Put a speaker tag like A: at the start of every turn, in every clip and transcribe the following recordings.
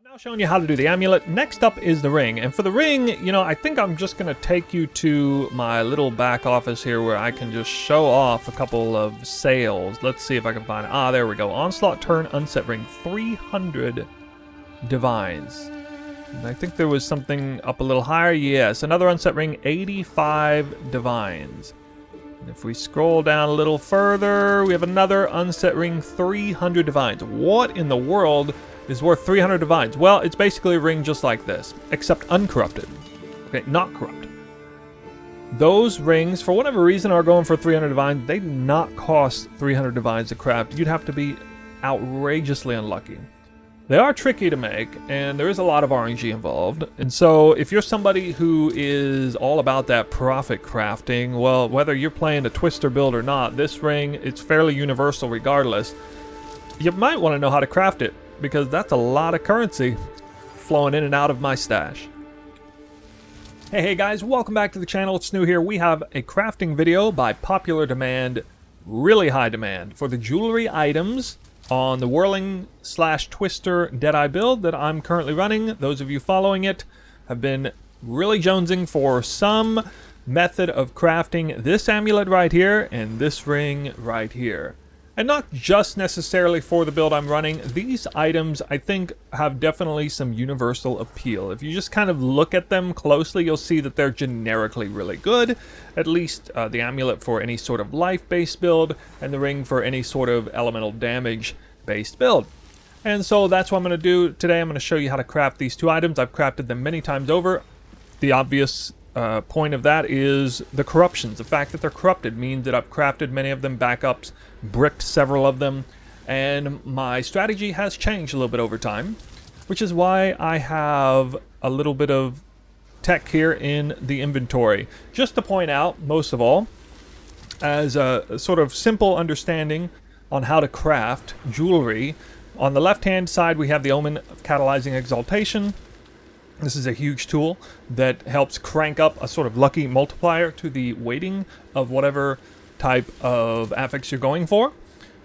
A: Now showing you how to do the amulet. Next up is the ring, and for the ring, I think I'm just gonna take you to my little back office here where I can just show off a couple of sales. Let's see if I can find it. Ah, there we go. Onslaught turn unset ring, 300 divines. And I think there was something up a little higher. Yes, another unset ring, 85 divines. And if we scroll down a little further, we have another unset ring, 300 divines. What in the world is worth 300 divines? Well, it's basically a ring just like this, except uncorrupted. Okay, not corrupt. Those rings, for whatever reason, are going for 300 divines. They do not cost 300 divines to craft. You'd have to be outrageously unlucky. They are tricky to make, and there is a lot of RNG involved. And so, if you're somebody who is all about that profit crafting, well, whether you're playing a twister build or not, this ring, it's fairly universal regardless. You might want to know how to craft it, because that's a lot of currency flowing in and out of my stash. Hey guys, welcome back to the channel. It's New here. We have a crafting video by popular demand, really high demand, for the jewelry items on the whirling/twister Deadeye build that I'm currently running. Those of you following it have been really jonesing for some method of crafting this amulet right here and this ring right here. And not just necessarily for the build I'm running. These items, I think, have definitely some universal appeal. If you just kind of look at them closely, you'll see that they're generically really good. At least the amulet for any sort of life-based build, and the ring for any sort of elemental damage-based build. And so that's what I'm going to do today. I'm going to show you how to craft these two items. I've crafted them many times over. The obvious point of that is the corruptions. The fact that they're corrupted means that I've crafted many of them, backups, bricked several of them, and my strategy has changed a little bit over time, which is why I have a little bit of tech here in the inventory. Just to point out, most of all, as a sort of simple understanding on how to craft jewelry, on the left-hand side we have the Omen of Catalyzing Exaltation. This is a huge tool that helps crank up a sort of lucky multiplier to the weighting of whatever type of affix you're going for.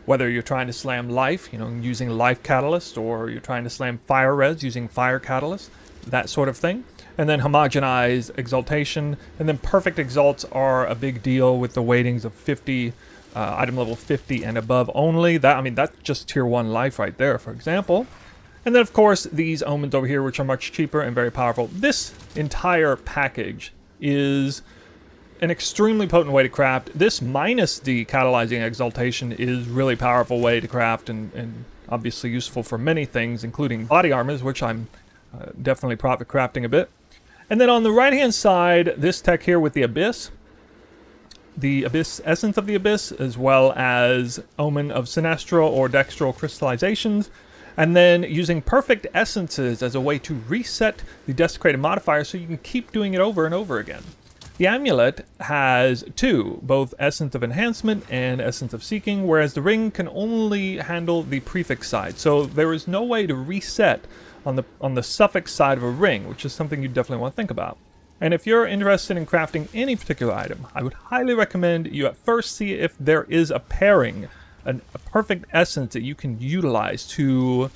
A: Whether you're trying to slam life, using life catalyst, or you're trying to slam fire res using fire catalyst, that sort of thing. And then homogenize exaltation, and then perfect exalts are a big deal with the weightings of 50, item level 50 and above only. That's just tier 1 life right there, for example. And then, of course, these omens over here, which are much cheaper and very powerful. This entire package is an extremely potent way to craft. This minus the catalyzing exaltation is really powerful way to craft, and obviously useful for many things, including body armors, which I'm definitely profit crafting a bit. And then on the right-hand side, this tech here with the Abyss, Essence of the Abyss, as well as Omen of Sinestral or Dextral Crystallizations. And then using perfect essences as a way to reset the desecrated modifier so you can keep doing it over and over again. The amulet has two, both Essence of Enhancement and Essence of Seeking, whereas the ring can only handle the prefix side. So there is no way to reset on the suffix side of a ring, which is something you definitely want to think about. And if you're interested in crafting any particular item, I would highly recommend you at first see if there is a pairing, a perfect essence that you can utilize to,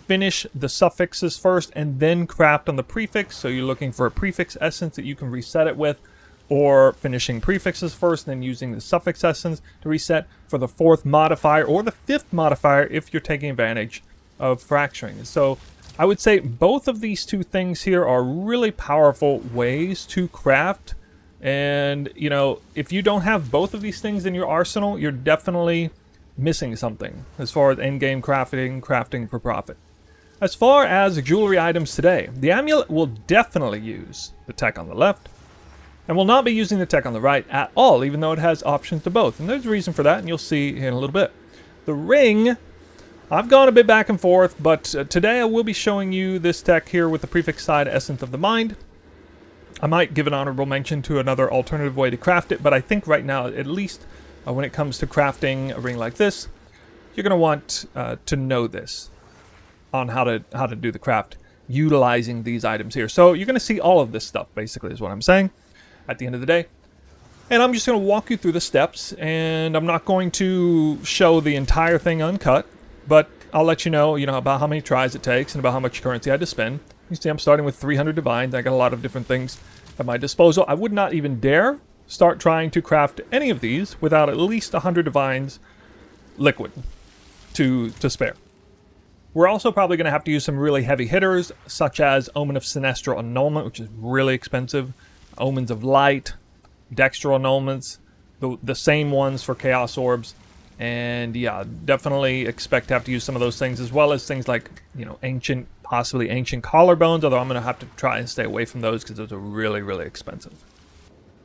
A: finish the suffixes first and then craft on the prefix. So you're looking for a prefix essence that you can reset it with, or finishing prefixes first and then using the suffix essence to reset for the 4th modifier or the 5th modifier if you're taking advantage of fracturing. So I would say both of these two things here are really powerful ways to craft. And, if you don't have both of these things in your arsenal, you're definitely missing something as far as endgame crafting for profit. As far as jewelry items today, the amulet will definitely use the tech on the left and will not be using the tech on the right at all, even though it has options to both. And there's a reason for that, and you'll see in a little bit. The ring, I've gone a bit back and forth, but today I will be showing you this tech here with the prefix side, Essence of the Mind. I might give an honorable mention to another alternative way to craft it, but I think right now, at least when it comes to crafting a ring like this, you're going to want to know this on how to do the craft utilizing these items here. So you're going to see all of this stuff, basically, is what I'm saying at the end of the day. And I'm just going to walk you through the steps, and I'm not going to show the entire thing uncut, but I'll let you know, about how many tries it takes and about how much currency I had to spend. You see I'm starting with 300 divines. I got a lot of different things at my disposal. I would not even dare start trying to craft any of these without at least 100 divines liquid to spare. We're also probably going to have to use some really heavy hitters, such as Omen of Sinestral Annulment, which is really expensive, Omens of Light, Dextral Annulments, the same ones for Chaos Orbs, and yeah, definitely expect to have to use some of those things, as well as things like, possibly ancient collarbones, although I'm going to have to try and stay away from those because those are really, really expensive.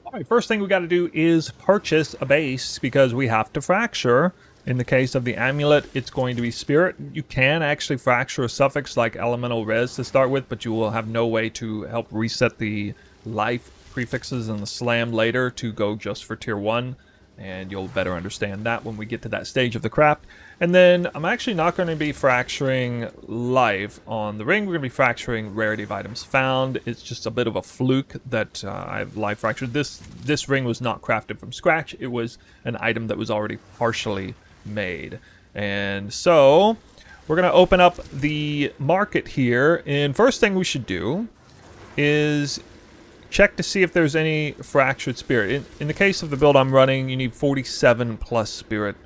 A: Alright, first thing we got to do is purchase a base, because we have to fracture. In the case of the amulet, it's going to be spirit. You can actually fracture a suffix like elemental res to start with, but you will have no way to help reset the life prefixes and the slam later to go just for tier 1. And you'll better understand that when we get to that stage of the craft. And then I'm actually not going to be fracturing life on the ring. We're going to be fracturing rarity of items found. It's just a bit of a fluke that I've life fractured. This ring was not crafted from scratch. It was an item that was already partially made. And so we're going to open up the market here. And first thing we should do is check to see if there's any fractured spirit. In the case of the build I'm running, you need 47 plus spirit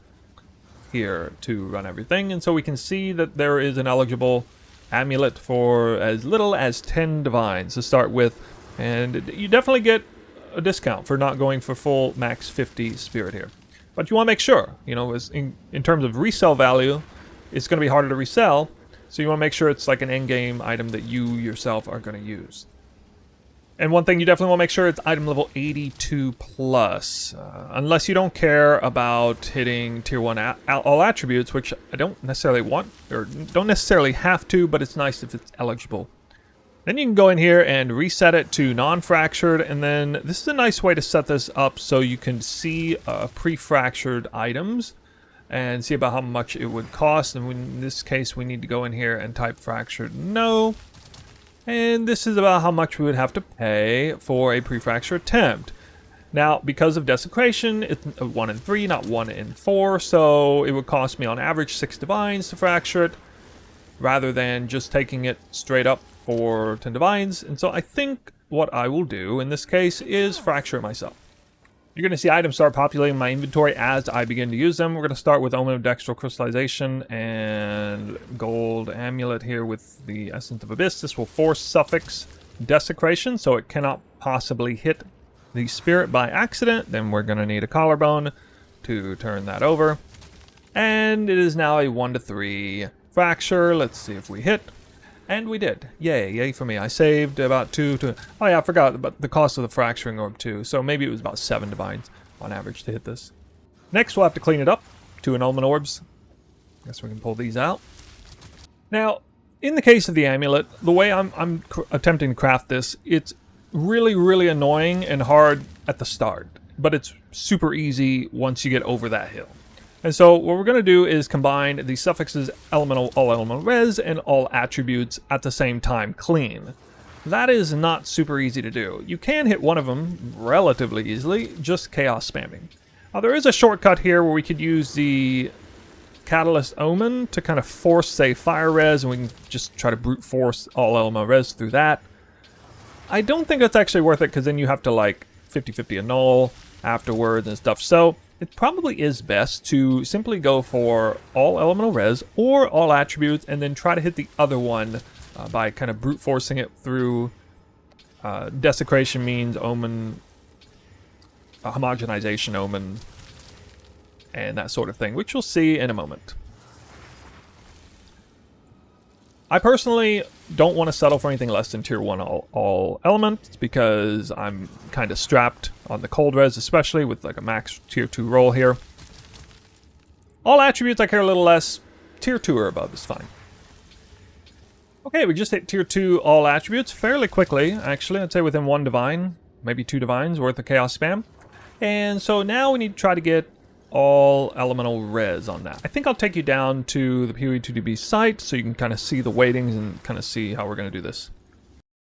A: here to run everything. And so we can see that there is an eligible amulet for as little as 10 divines to start with. And you definitely get a discount for not going for full max 50 spirit here. But you want to make sure, in terms of resale value, it's going to be harder to resell. So you want to make sure it's like an in-game item that you yourself are going to use. And one thing you definitely want to make sure it's item level 82 plus. Unless you don't care about hitting tier 1 all attributes, which I don't necessarily want, or don't necessarily have to, but it's nice if it's eligible. Then you can go in here and reset it to non-fractured, and then this is a nice way to set this up so you can see pre-fractured items and see about how much it would cost. And in this case, we need to go in here and type fractured no. And this is about how much we would have to pay for a pre-fracture attempt. Now, because of desecration, it's 1 in 3, not 1 in 4, so it would cost me on average 6 divines to fracture it, rather than just taking it straight up for 10 divines. And so I think what I will do in this case is fracture it myself. You're going to see items start populating my inventory as I begin to use them. We're going to start with Omen of Dextral Crystallization and Gold Amulet here with the Essence of Abyss. This will force suffix desecration, so it cannot possibly hit the spirit by accident. Then we're going to need a collarbone to turn that over. And it is now a 1 to 3 fracture. Let's see if we hit. And we did. Yay for me. I saved about 2 to... Oh yeah, I forgot about the cost of the fracturing orb too. So maybe it was about 7 divines on average to hit this. Next we'll have to clean it up. 2 annulment orbs. Guess we can pull these out. Now, in the case of the amulet, the way I'm attempting to craft this, it's really, really annoying and hard at the start. But it's super easy once you get over that hill. And so what we're going to do is combine the suffixes all elemental res and all attributes at the same time clean. That is not super easy to do. You can hit one of them relatively easily, just chaos spamming. Now there is a shortcut here where we could use the Catalyst Omen to kind of force, say, fire res, and we can just try to brute force all elemental res through that. I don't think that's actually worth it, because then you have to like 50-50 annul afterwards and stuff. So it probably is best to simply go for all elemental res or all attributes, and then try to hit the other one by kind of brute forcing it through desecration means omen, homogenization omen, and that sort of thing, which you'll see in a moment. I personally don't want to settle for anything less than tier 1 all elements, because I'm kind of strapped on the cold res, especially with like a max tier 2 roll here. All attributes I care a little less. Tier 2 or above is fine. Okay, we just hit tier 2 all attributes fairly quickly, actually. I'd say within 1 divine, maybe 2 divines worth of chaos spam. And so now we need to try to get all elemental res on that. I think I'll take you down to the PoE2 site so you can kind of see the weightings and kind of see how we're going to do this.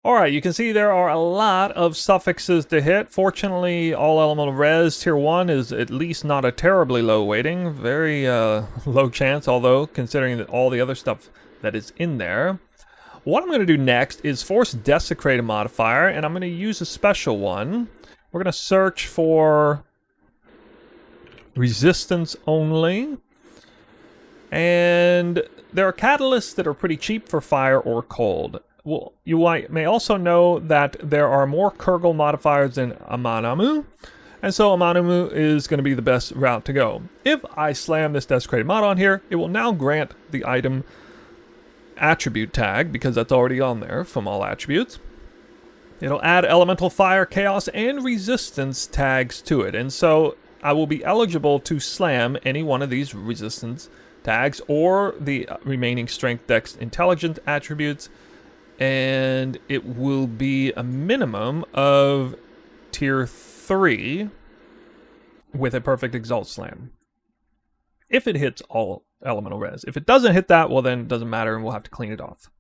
A: Alright, you can see there are a lot of suffixes to hit. Fortunately, all elemental res tier 1 is at least not a terribly low weighting. Very low chance, although, considering that all the other stuff that is in there. What I'm going to do next is force desecrate a modifier, and I'm going to use a special one. We're going to search for resistance only. And there are catalysts that are pretty cheap for fire or cold. Well, you may also know that there are more Kurgle modifiers than Amanamu, and so Amanamu is going to be the best route to go. If I slam this desecrated mod on here, it will now grant the item attribute tag, because that's already on there from all attributes. It'll add elemental fire, chaos, and resistance tags to it, and so I will be eligible to slam any one of these resistance tags or the remaining strength, dex, intelligence attributes, and it will be a minimum of tier 3 with a perfect exalt slam. If it hits all elemental res. If it doesn't hit that, well then it doesn't matter and we'll have to clean it off.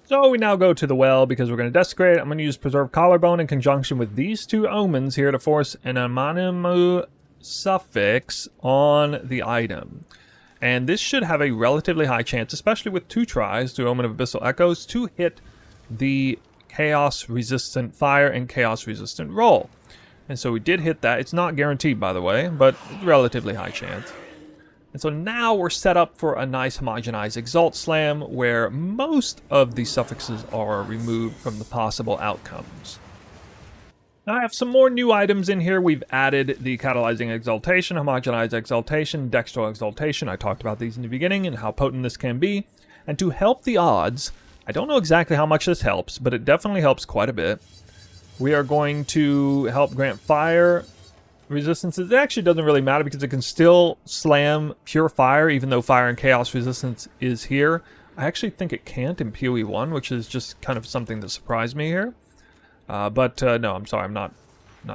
A: So we now go to the well because we're going to desecrate. I'm going to use Preserve Collarbone in conjunction with these two omens here to force an Amanamu suffix on the item. And this should have a relatively high chance, especially with 2 tries to Omen of Abyssal Echoes, to hit the Chaos Resistant Fire and Chaos Resistant Roll. And so we did hit that. It's not guaranteed, by the way, but relatively high chance. And so now we're set up for a nice homogenized Exalt Slam, where most of the suffixes are removed from the possible outcomes. Now I have some more new items in here. We've added the Catalyzing Exaltation, Homogenized Exaltation, Dextral Exaltation. I talked about these in the beginning and how potent this can be. And to help the odds, I don't know exactly how much this helps, but it definitely helps quite a bit. We are going to help grant fire resistances. It actually doesn't really matter because it can still slam pure fire, even though fire and chaos resistance is here. I actually think it can't in PoE1, which is just kind of something that surprised me here. No, I'm sorry, I'm not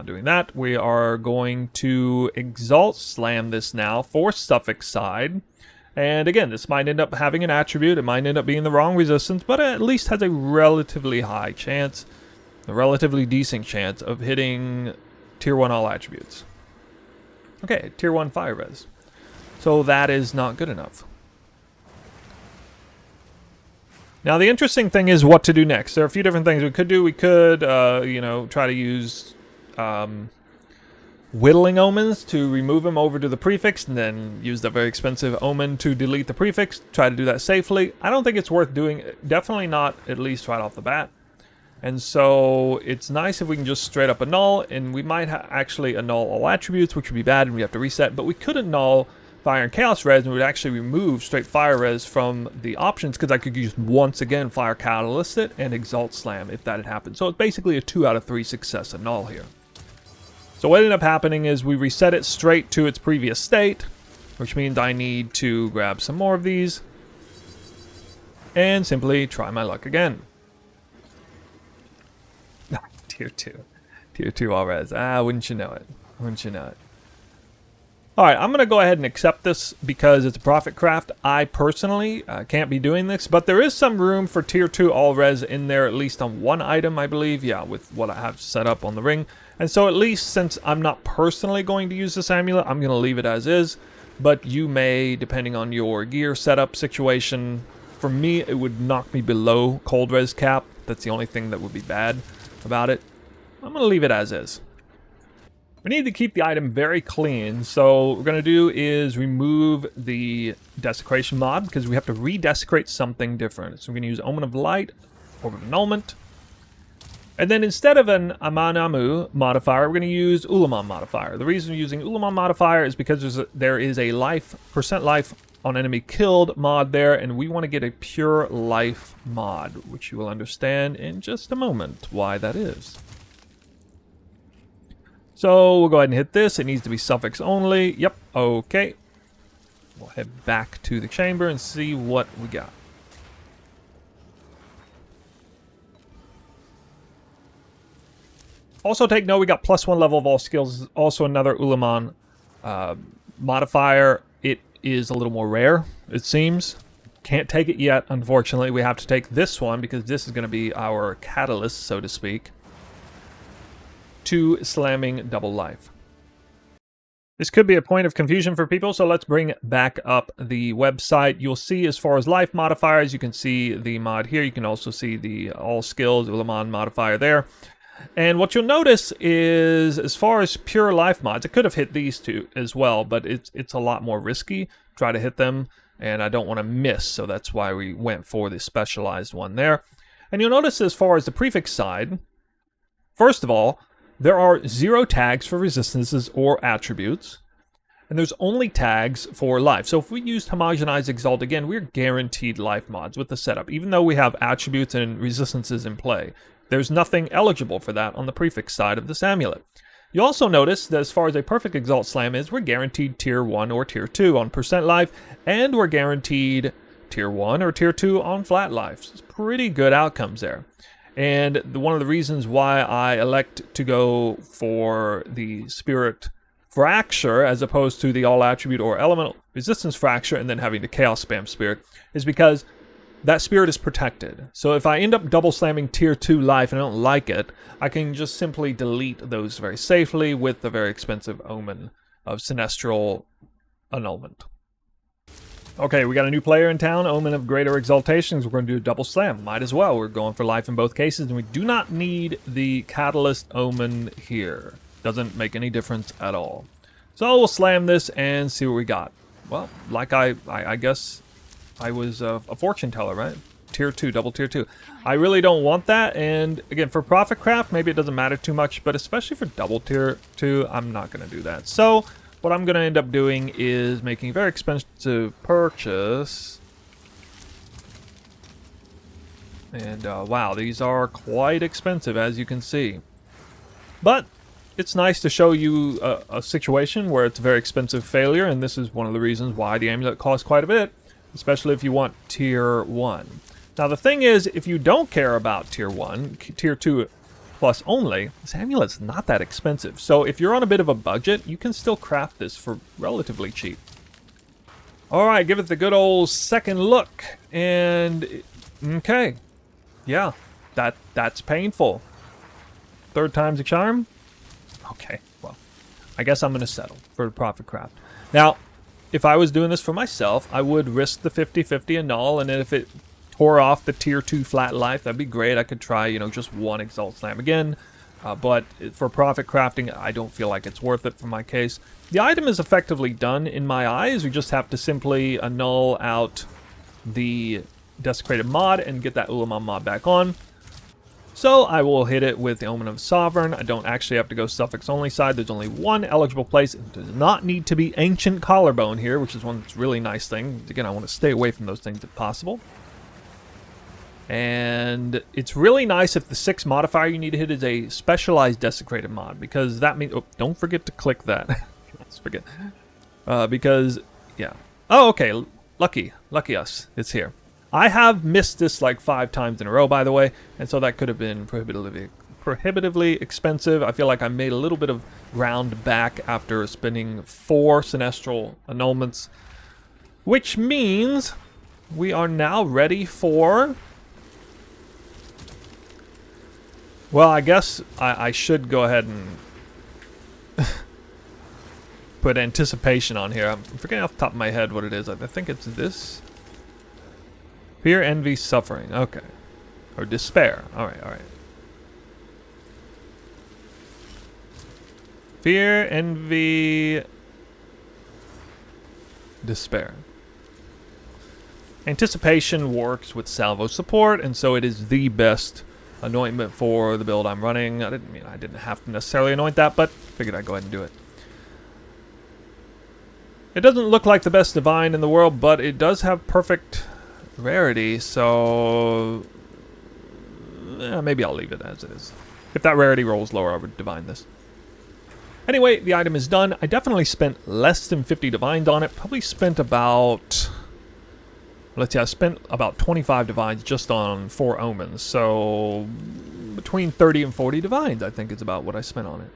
A: doing that. We are going to Exalt Slam this now for suffix side. And again, this might end up having an attribute. It might end up being the wrong resistance, but it at least has a relatively high chance, a relatively decent chance of hitting tier 1 all attributes. Okay, tier 1 fire res. So that is not good enough. Now the interesting thing is what to do next. There are a few different things we could do. We could, try to use whittling omens to remove them over to the prefix, and then use the very expensive omen to delete the prefix. Try to do that safely. I don't think it's worth doing. Definitely not, at least right off the bat. And so it's nice if we can just straight up annul, and we might actually annul all attributes, which would be bad, and we have to reset. But we could annul fire and chaos res, and we would actually remove straight fire res from the options, because I could use once again fire catalyst it and exalt slam if that had happened. So it's basically a 2 out of 3 success annul here. So what ended up happening is we reset it straight to its previous state, which means I need to grab some more of these and simply try my luck again. Tier 2. Tier 2 all res. Wouldn't you know it. Wouldn't you know it. Alright, I'm going to go ahead and accept this because it's a profit craft. I personally can't be doing this, but there is some room for tier 2 all res in there, at least on one item, I believe. Yeah, with what I have set up on the ring. And so at least since I'm not personally going to use this amulet, I'm going to leave it as is. But you may, depending on your gear setup situation, for me, it would knock me below cold res cap. That's the only thing that would be bad about it. I'm going to leave it as is. We need to keep the item very clean, so what we're going to do is remove the desecration mod, because we have to re-desecrate something different. So we're going to use Omen of Light, Orb of Annulment, and then instead of an Amanamu modifier, we're going to use Ulamon modifier. The reason we're using Ulamon modifier is because there is a percent life on enemy killed mod there, and we want to get a pure life mod, which you will understand in just a moment why that is. So we'll go ahead and hit this. It needs to be suffix only. Yep, okay. We'll head back to the chamber and see what we got. Also take note, we got +1 level of all skills. Also another Ulamon modifier. It is a little more rare, it seems. Can't take it yet, unfortunately. We have to take this one because this is going to be our catalyst, so to speak, to slamming double life. This could be a point of confusion for people, so let's bring back up the website. You'll see as far as life modifiers, you can see the mod here. You can also see the all skills Ulamon modifier there. And what you'll notice is, as far as pure life mods, it could have hit these two as well, but it's a lot more risky. Try to hit them, and I don't want to miss, so that's why we went for the specialized one there. And you'll notice as far as the prefix side, first of all, there are 0 tags for resistances or attributes, and there's only tags for life. So if we used Homogenized Exalt again, we're guaranteed life mods with the setup, even though we have attributes and resistances in play. There's nothing eligible for that on the prefix side of this amulet. You also notice that as far as a perfect Exalt Slam is, we're guaranteed Tier 1 or Tier 2 on percent life, and we're guaranteed Tier 1 or Tier 2 on flat life. So it's pretty good outcomes there. And one of the reasons why I elect to go for the Spirit Fracture as opposed to the All Attribute or Elemental Resistance Fracture and then having the Chaos Spam Spirit is because that Spirit is protected. So if I end up double slamming Tier 2 life and I don't like it, I can just simply delete those very safely with the very expensive Omen of Sinestral Annulment. Okay, we got a new player in town, Omen of Greater Exaltations. We're going to do a double slam. Might as well. We're going for life in both cases, and we do not need the Catalyst Omen here. Doesn't make any difference at all. So we'll slam this and see what we got. Well, like I guess I was a fortune teller, right? Tier 2, double Tier 2. I really don't want that, and again, for Profit Craft, maybe it doesn't matter too much, but especially for double Tier 2, I'm not going to do that. So what I'm going to end up doing is making a very expensive purchase. And wow, these are quite expensive, as you can see. But it's nice to show you a situation where it's a very expensive failure, and this is one of the reasons why the amulet costs quite a bit, especially if you want Tier 1. Now the thing is, if you don't care about Tier 1, Tier 2 plus only, this amulet's not that expensive. So if you're on a bit of a budget, you can still craft this for relatively cheap. Alright, give it the good old second look. And, okay. Yeah, that's painful. Third time's a charm? Okay, well, I guess I'm going to settle for the Profit Craft. Now, if I was doing this for myself, I would risk the 50-50 annul, and then if it tore off the Tier 2 flat life, that'd be great. I could try, you know, just one Exalt Slam again. But for Profit Crafting, I don't feel like it's worth it for my case. The item is effectively done in my eyes. We just have to simply annul out the Desecrated mod and get that Ulamon mod back on. So I will hit it with the Omen of Sovereign. I don't actually have to go suffix only side. There's only one eligible place. It does not need to be Ancient Collarbone here, which is one that's really nice thing. Again, I want to stay away from those things if possible. And it's really nice if the 6 modifier you need to hit is a specialized Desecrated mod, because that means... Oh, don't forget to click that. Let's forget. Because, yeah. Oh, okay. Lucky us. It's here. I have missed this like 5 times in a row, by the way, and so that could have been prohibitively expensive. I feel like I made a little bit of ground back after spending 4 Sinestral Annulments, which means we are now ready for... Well, I guess I should go ahead and put anticipation on here. I'm forgetting off the top of my head what it is. I think it's this. Fear, envy, suffering. Okay. Or despair. Alright. Fear, envy, despair. Anticipation works with salvo support, and so it is the best anointment for the build I'm running. I didn't have to necessarily anoint that, but figured I'd go ahead and do it. It doesn't look like the best divine in the world, but it does have perfect rarity, so maybe I'll leave it as it is. If that rarity rolls lower, I would divine this. Anyway, the item is done. I definitely spent less than 50 divines on it. Probably spent about... Let's see, I spent about 25 divines just on 4 omens, so between 30 and 40 divines, I think, is about what I spent on it.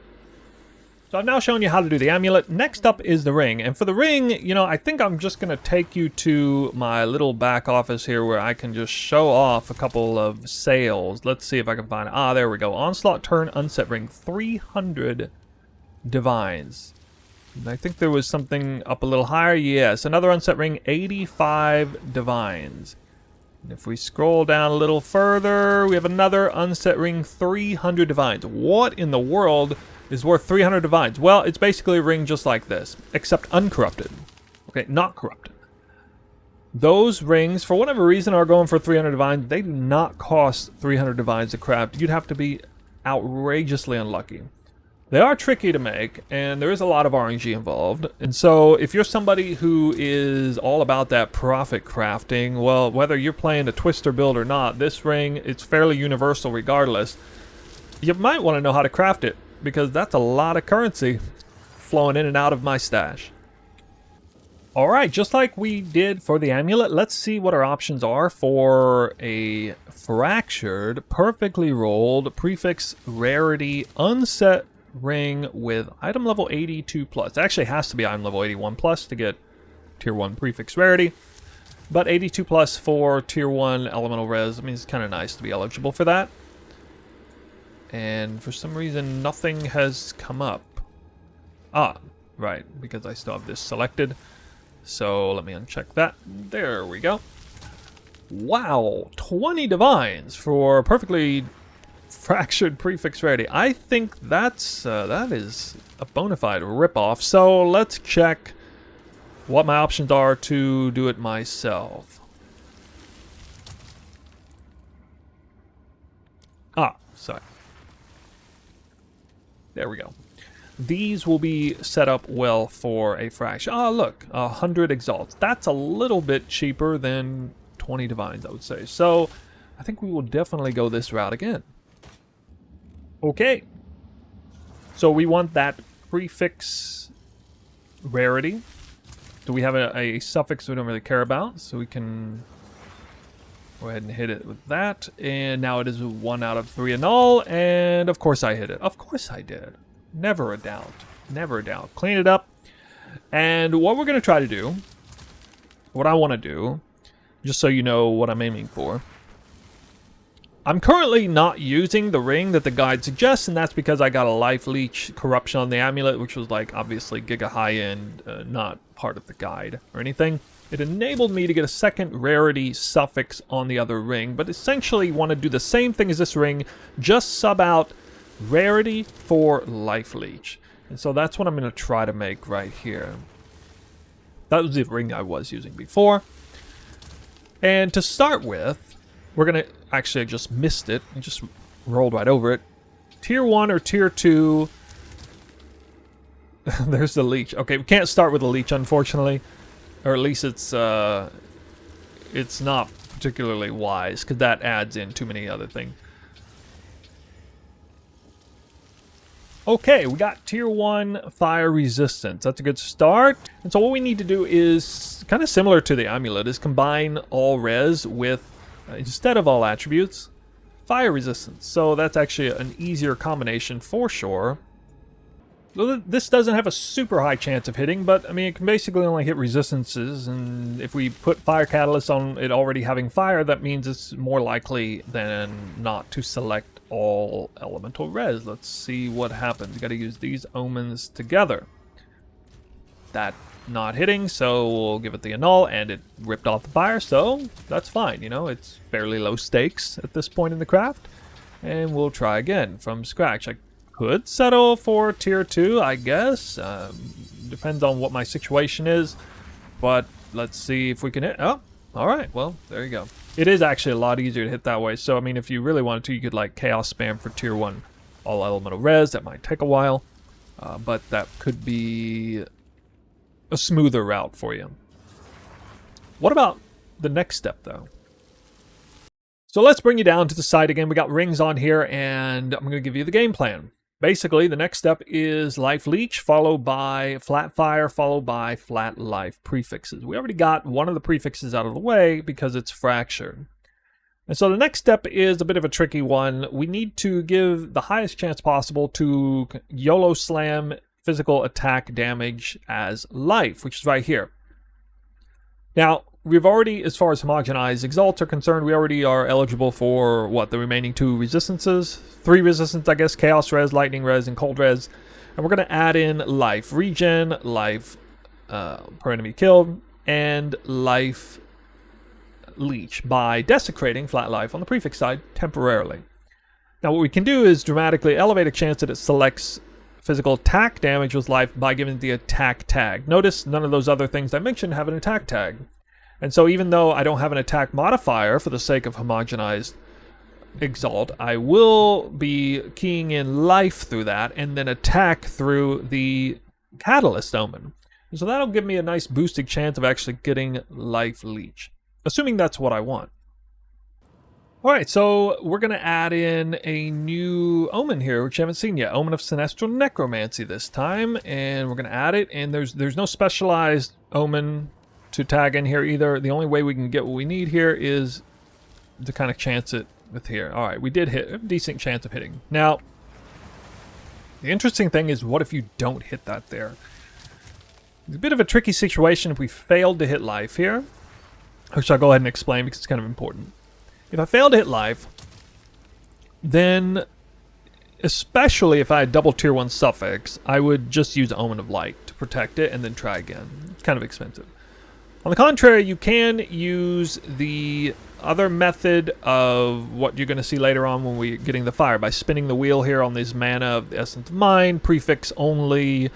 A: So I've now shown you how to do the amulet. Next up is the ring. And for the ring, you know, I think I'm just going to take you to my little back office here where I can just show off a couple of sales. Let's see if I can find it. Ah, there we go. Onslaught turn, unset ring, 300 divines. And I think there was something up a little higher. Yes, another unset ring, 85 divines. And if we scroll down a little further, we have another unset ring, 300 divines. What in the world is worth 300 divines? Well, it's basically a ring just like this, except uncorrupted. Okay, not corrupted. Those rings, for whatever reason, are going for 300 divines. They do not cost 300 divines to craft. You'd have to be outrageously unlucky. They are tricky to make, and there is a lot of RNG involved. And so if you're somebody who is all about that profit crafting, well, whether you're playing a twister build or not, this ring, it's fairly universal regardless. You might want to know how to craft it, because that's a lot of currency flowing in and out of my stash. Alright, just like we did for the amulet, let's see what our options are for a fractured, perfectly rolled, prefix rarity, unset ring with item level 82 plus. It actually has to be item level 81 plus to get tier 1 prefix rarity, but 82 plus for tier 1 elemental res. I mean, it's kind of nice to be eligible for that. And for some reason, nothing has come up. Ah, right, because I still have this selected. So let me uncheck that. There we go. Wow, 20 divines for perfectly fractured prefix rarity. I think that is a bona fide ripoff. So let's check what my options are to do it myself. Ah, sorry. There we go. These will be set up well for a fraction. Ah, look, 100 exalts. That's a little bit cheaper than 20 divines, I would say. So I think we will definitely go this route again. Okay. So we want that prefix rarity. Do we have a suffix we don't really care about? So we can go ahead and hit it with that. And now it is 1 out of 3 annul. And of course I hit it. Of course I did. Never a doubt. Never a doubt. Clean it up. And what we're going to try to do, what I want to do, just so you know what I'm aiming for, I'm currently not using the ring that the guide suggests, and that's because I got a life leech corruption on the amulet, which was like obviously giga high end, not part of the guide or anything. It enabled me to get a second rarity suffix on the other ring, but essentially want to do the same thing as this ring, just sub out rarity for life leech. And so that's what I'm going to try to make right here. That was the ring I was using before. And to start with, we're going to... Actually, I just missed it. I just rolled right over it. Tier 1 or Tier 2. There's the leech. Okay, we can't start with a leech, unfortunately. Or at least it's not particularly wise, because that adds in too many other things. Okay, we got Tier 1 Fire Resistance. That's a good start. And so what we need to do is, kind of similar to the amulet, is combine all res with, instead of all attributes, fire resistance. So that's actually an easier combination for sure. This doesn't have a super high chance of hitting, but I mean, it can basically only hit resistances, and if we put fire catalyst on it already having fire, that means it's more likely than not to select all elemental res. Let's see what happens. You gotta use these omens together. That not hitting, so we'll give it the annul, and it ripped off the fire, so that's fine. You know, it's fairly low stakes at this point in the craft, and we'll try again from scratch. I could settle for Tier 2, I guess. Depends on what my situation is, but let's see if we can hit. Oh, alright, well, there you go. It is actually a lot easier to hit that way, so I mean, if you really wanted to, you could like chaos spam for Tier 1 all elemental res. That might take a while, but that could be a smoother route for you. What about the next step, though? So let's bring you down to the site again. We got rings on here, and I'm going to give you the game plan. Basically, the next step is life leech, followed by flat fire, followed by flat life prefixes. We already got one of the prefixes out of the way because it's fractured. And so the next step is a bit of a tricky one. We need to give the highest chance possible to YOLO slam physical attack damage as life, which is right here. Now, we've already, as far as homogenized exalts are concerned, we already are eligible for, what, the remaining 2 resistances? 3 resistance, I guess, chaos res, lightning res, and cold res. And we're going to add in life regen, life per enemy killed, and life leech by desecrating flat life on the prefix side temporarily. Now, what we can do is dramatically elevate a chance that it selects physical attack damage with life by giving it the attack tag. Notice none of those other things I mentioned have an attack tag. And so even though I don't have an attack modifier for the sake of homogenized exalt, I will be keying in life through that and then attack through the catalyst omen. And so that'll give me a nice boosted chance of actually getting life leech, assuming that's what I want. Alright, so we're going to add in a new omen here, which you haven't seen yet. Omen of Sinestral Necromancy this time, and we're going to add it, and there's no specialized omen to tag in here either. The only way we can get what we need here is to kind of chance it with here. Alright, we did hit a decent chance of hitting. Now, the interesting thing is, what if you don't hit that there? It's a bit of a tricky situation if we failed to hit life here, which I'll go ahead and explain because it's kind of important. If I fail to hit life, then, especially if I had double tier 1 suffix, I would just use Omen of Light to protect it and then try again. It's kind of expensive. On the contrary, you can use the other method of what you're going to see later on when we're getting the fire, by spinning the wheel here on this mana of the Essence of Mind, prefix only,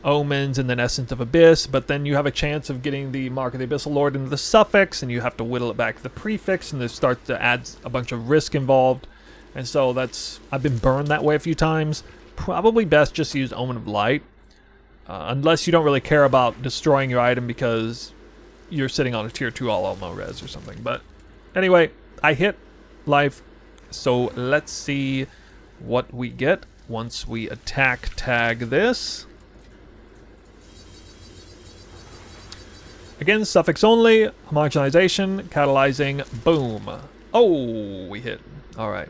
A: omens, and then Essence of Abyss, but then you have a chance of getting the Mark of the Abyssal Lord into the suffix, and you have to whittle it back to the prefix, and this starts to add a bunch of risk involved. And so I've been burned that way a few times. Probably best just use Omen of Light, unless you don't really care about destroying your item because you're sitting on a tier 2 all Elmo res or something. But anyway, I hit life, so let's see what we get once we attack tag this. Again, suffix only, homogenization, catalyzing, boom. Oh, we hit. All right.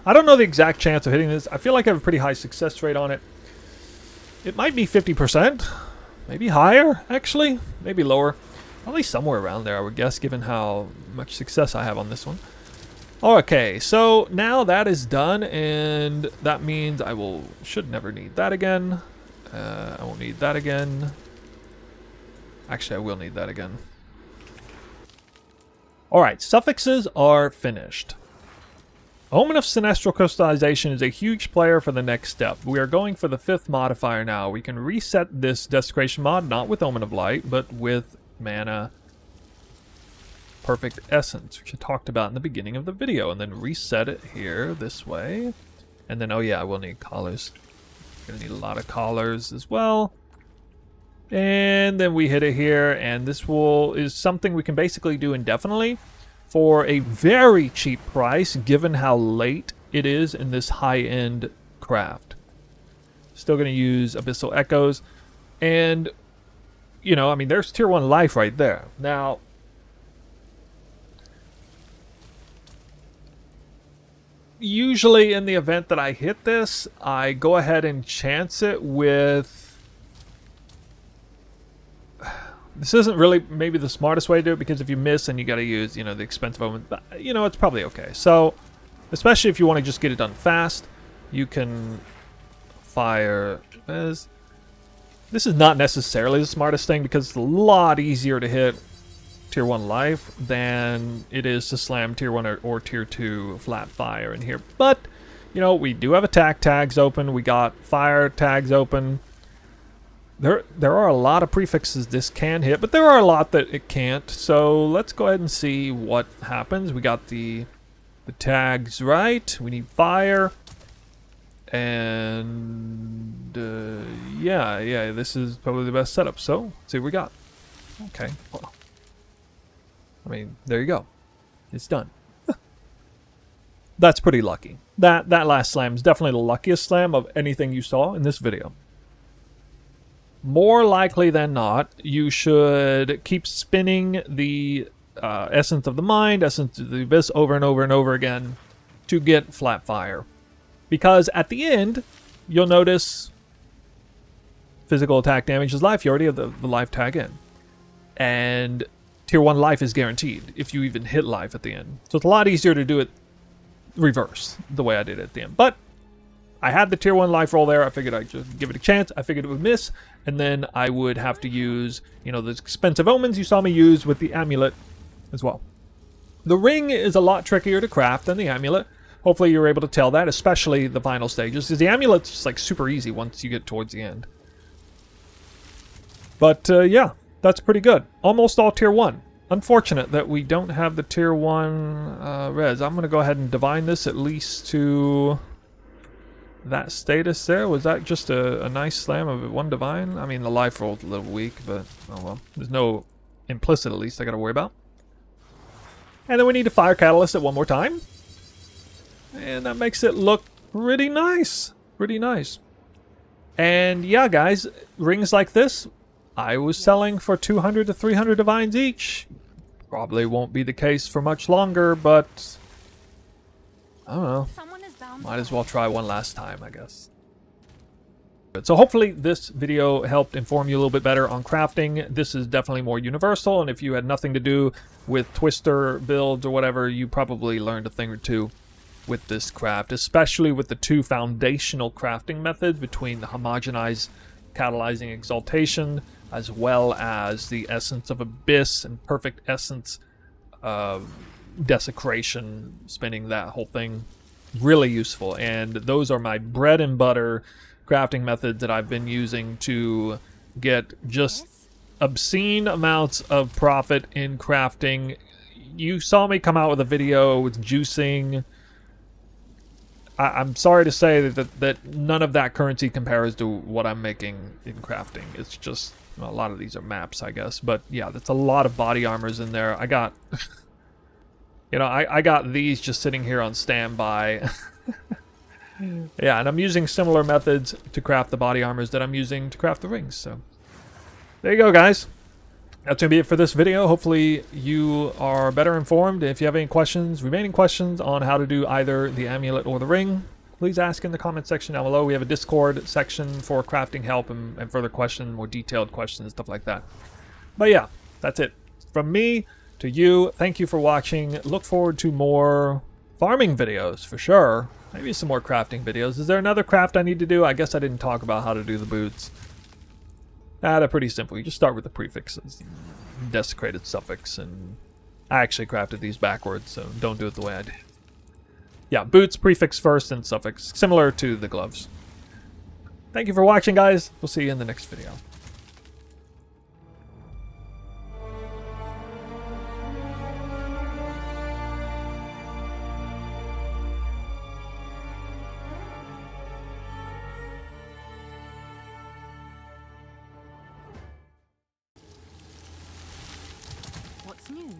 A: I don't know the exact chance of hitting this. I feel like I have a pretty high success rate on it. It might be 50%. Maybe higher, actually. Maybe lower. Probably somewhere around there, I would guess, given how much success I have on this one. Okay, so now that is done, and that means I should never need that again. I won't need that again. Actually, I will need that again. Alright, suffixes are finished. Omen of Sinestral Crystallization is a huge player for the next step. We are going for the 5th modifier now. We can reset this Desecration mod, not with Omen of Light, but with Mana Perfect Essence, which I talked about in the beginning of the video. And then reset it here, this way. And then, oh yeah, I will need collars. Gonna need a lot of collars as well. And then we hit it here, and this is something we can basically do indefinitely for a very cheap price, given how late it is in this high-end craft. Still going to use Abyssal Echoes, and, you know, I mean, there's tier 1 life right there. Now, usually in the event that I hit this, I go ahead and chance it with... This isn't really maybe the smartest way to do it, because if you miss, then you got to use, you know, the expensive omen. But, you know, it's probably okay. So, especially if you want to just get it done fast, you can fire this. This is not necessarily the smartest thing, because it's a lot easier to hit tier 1 life than it is to slam tier 1 or tier 2 flat fire in here. But, you know, we do have attack tags open. We got fire tags open. There are a lot of prefixes this can hit, but there are a lot that it can't. So let's go ahead and see what happens. We got the tags right. We need fire. And yeah, this is probably the best setup. So let's see what we got. Okay. Well, I mean, there you go. It's done. That's pretty lucky. That last slam is definitely the luckiest slam of anything you saw in this video. More likely than not, you should keep spinning the Essence of the Mind, Essence of the Abyss over and over and over again to get flat fire. Because at the end, you'll notice Physical attack damages life. You already have the life tag in. And tier 1 life is guaranteed if you even hit life at the end. So it's a lot easier to do it reverse, the way I did it at the end. But I had the tier 1 life roll there. I figured I'd just give it a chance. I figured it would miss. And then I would have to use, you know, the expensive omens you saw me use with the amulet as well. The ring is a lot trickier to craft than the amulet. Hopefully you're able to tell that, especially the final stages, because the amulet's just like super easy once you get towards the end. But yeah, that's pretty good. Almost all tier 1. Unfortunate that we don't have the tier 1 res. I'm going to go ahead and divine this at least to that status there. Was that just a nice slam of 1 divine? I mean, the life roll's a little weak, but oh well. There's no implicit, at least, I got to worry about. And then we need to fire Catalyst it 1 more time. And that makes it look pretty nice. Pretty nice. And yeah, guys, rings like this, I was selling for 200 to 300 divines each. Probably won't be the case for much longer, but I don't know. Might as well try one last time, I guess. So hopefully this video helped inform you a little bit better on crafting. This is definitely more universal, and if you had nothing to do with twister builds or whatever, you probably learned a thing or two with this craft, especially with the 2 foundational crafting methods between the homogenized catalyzing exaltation as well as the essence of abyss and perfect essence desecration, spinning that whole thing. Really useful, and those are my bread and butter crafting methods that I've been using to get just obscene amounts of profit in crafting. You saw me come out with a video with juicing. I'm sorry to say that none of that currency compares to what I'm making in crafting. It's just, well, a lot of these are maps, I guess, but yeah, that's a lot of body armors in there. I got you know, I got these just sitting here on standby. Yeah, and I'm using similar methods to craft the body armors that I'm using to craft the rings. So there you go, guys. That's going to be it for this video. Hopefully you are better informed. If you have any remaining questions on how to do either the amulet or the ring, please ask in the comment section down below. We have a Discord section for crafting help and further questions, more detailed questions, stuff like that. But yeah, that's it. From me to you, thank you for watching. Look forward to more farming videos for sure. Maybe some more crafting videos. Is there another craft I need to do? I guess I didn't talk about how to do the boots. They're pretty simple. You just start with the prefixes. Desecrated suffix, and I actually crafted these backwards, so don't do it the way I did. Yeah, boots, prefix first, and suffix. Similar to the gloves. Thank you for watching, guys. We'll see you in the next video.
B: What's new?